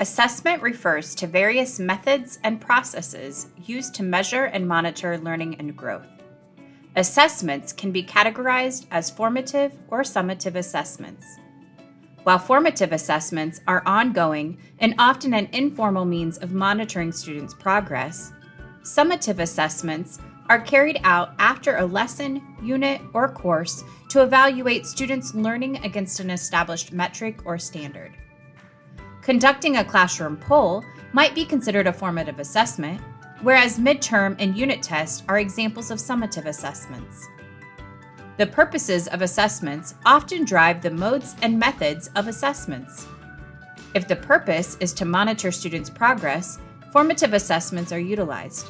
Assessment refers to various methods and processes used to measure and monitor learning and growth. Assessments can be categorized as formative or summative assessments. While formative assessments are ongoing and often an informal means of monitoring students' progress, summative assessments are carried out after a lesson, unit, or course to evaluate students' learning against an established metric or standard. Conducting a classroom poll might be considered a formative assessment, whereas midterm and unit tests are examples of summative assessments. The purposes of assessments often drive the modes and methods of assessments. If the purpose is to monitor students' progress, formative assessments are utilized.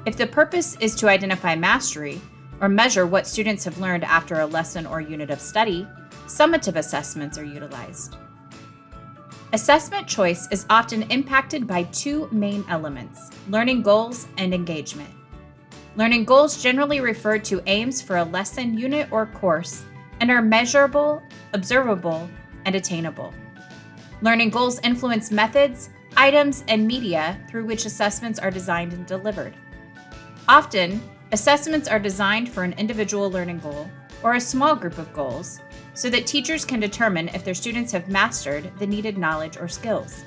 If the purpose is to identify mastery or measure what students have learned after a lesson or unit of study, summative assessments are utilized. Assessment choice is often impacted by two main elements: learning goals and engagement. Learning goals generally refer to aims for a lesson, unit, or course and are measurable, observable, and attainable. Learning goals influence methods, items, and media through which assessments are designed and delivered. Often, assessments are designed for an individual learning goal or a small group of goals so that teachers can determine if their students have mastered the needed knowledge or skills.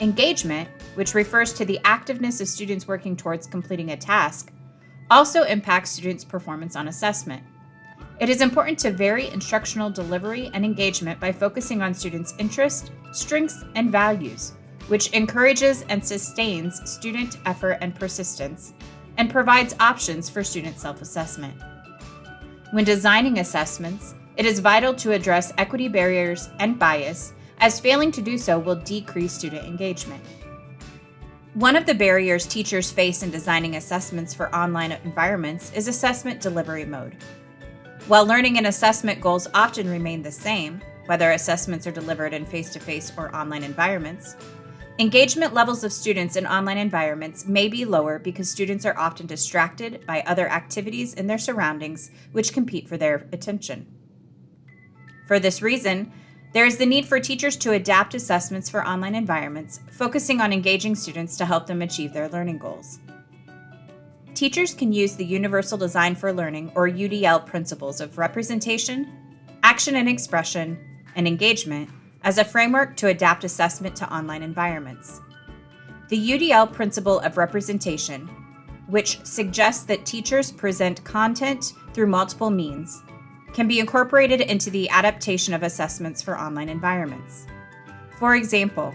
Engagement, which refers to the activeness of students working towards completing a task, also impacts students' performance on assessment. It is important to vary instructional delivery and engagement by focusing on students' interests, strengths, and values, which encourages and sustains student effort and persistence, and provides options for student self-assessment. When designing assessments, it is vital to address equity barriers and bias, as failing to do so will decrease student engagement. One of the barriers teachers face in designing assessments for online environments is assessment delivery mode. While learning and assessment goals often remain the same, whether assessments are delivered in face-to-face or online environments, engagement levels of students in online environments may be lower because students are often distracted by other activities in their surroundings which compete for their attention. For this reason, there is the need for teachers to adapt assessments for online environments, focusing on engaging students to help them achieve their learning goals. Teachers can use the Universal Design for Learning, or UDL, principles of representation, action and expression, and engagement as a framework to adapt assessment to online environments. The UDL principle of representation, which suggests that teachers present content through multiple means, can be incorporated into the adaptation of assessments for online environments. For example,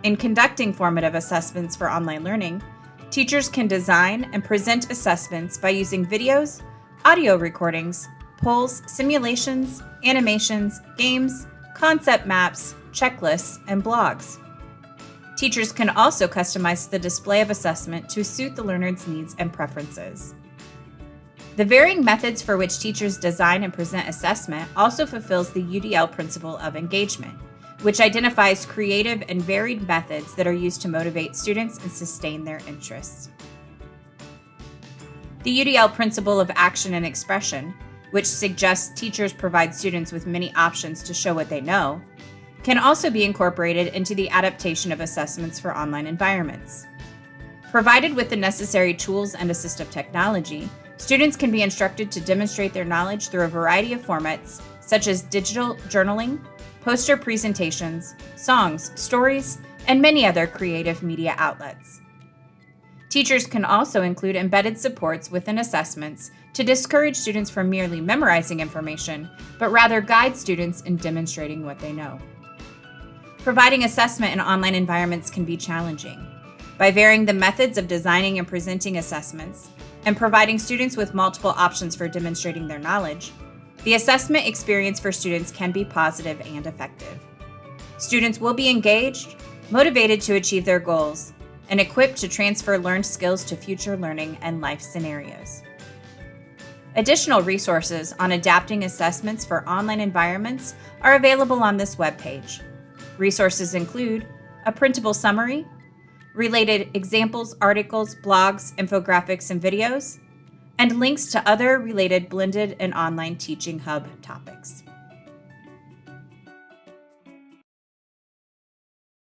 in conducting formative assessments for online learning, teachers can design and present assessments by using videos, audio recordings, polls, simulations, animations, games, concept maps, checklists, and blogs. Teachers can also customize the display of assessment to suit the learner's needs and preferences. The varying methods for which teachers design and present assessment also fulfills the UDL principle of engagement, which identifies creative and varied methods that are used to motivate students and sustain their interests. The UDL principle of action and expression, which suggests teachers provide students with many options to show what they know, can also be incorporated into the adaptation of assessments for online environments. Provided with the necessary tools and assistive technology, students can be instructed to demonstrate their knowledge through a variety of formats, such as digital journaling, poster presentations, songs, stories, and many other creative media outlets. Teachers can also include embedded supports within assessments to discourage students from merely memorizing information, but rather guide students in demonstrating what they know. Providing assessment in online environments can be challenging. By varying the methods of designing and presenting assessments, and providing students with multiple options for demonstrating their knowledge, the assessment experience for students can be positive and effective. Students will be engaged, motivated to achieve their goals, and equipped to transfer learned skills to future learning and life scenarios. Additional resources on adapting assessments for online environments are available on this webpage. Resources include a printable summary, related examples, articles, blogs, infographics, and videos, and links to other related blended and online teaching hub topics.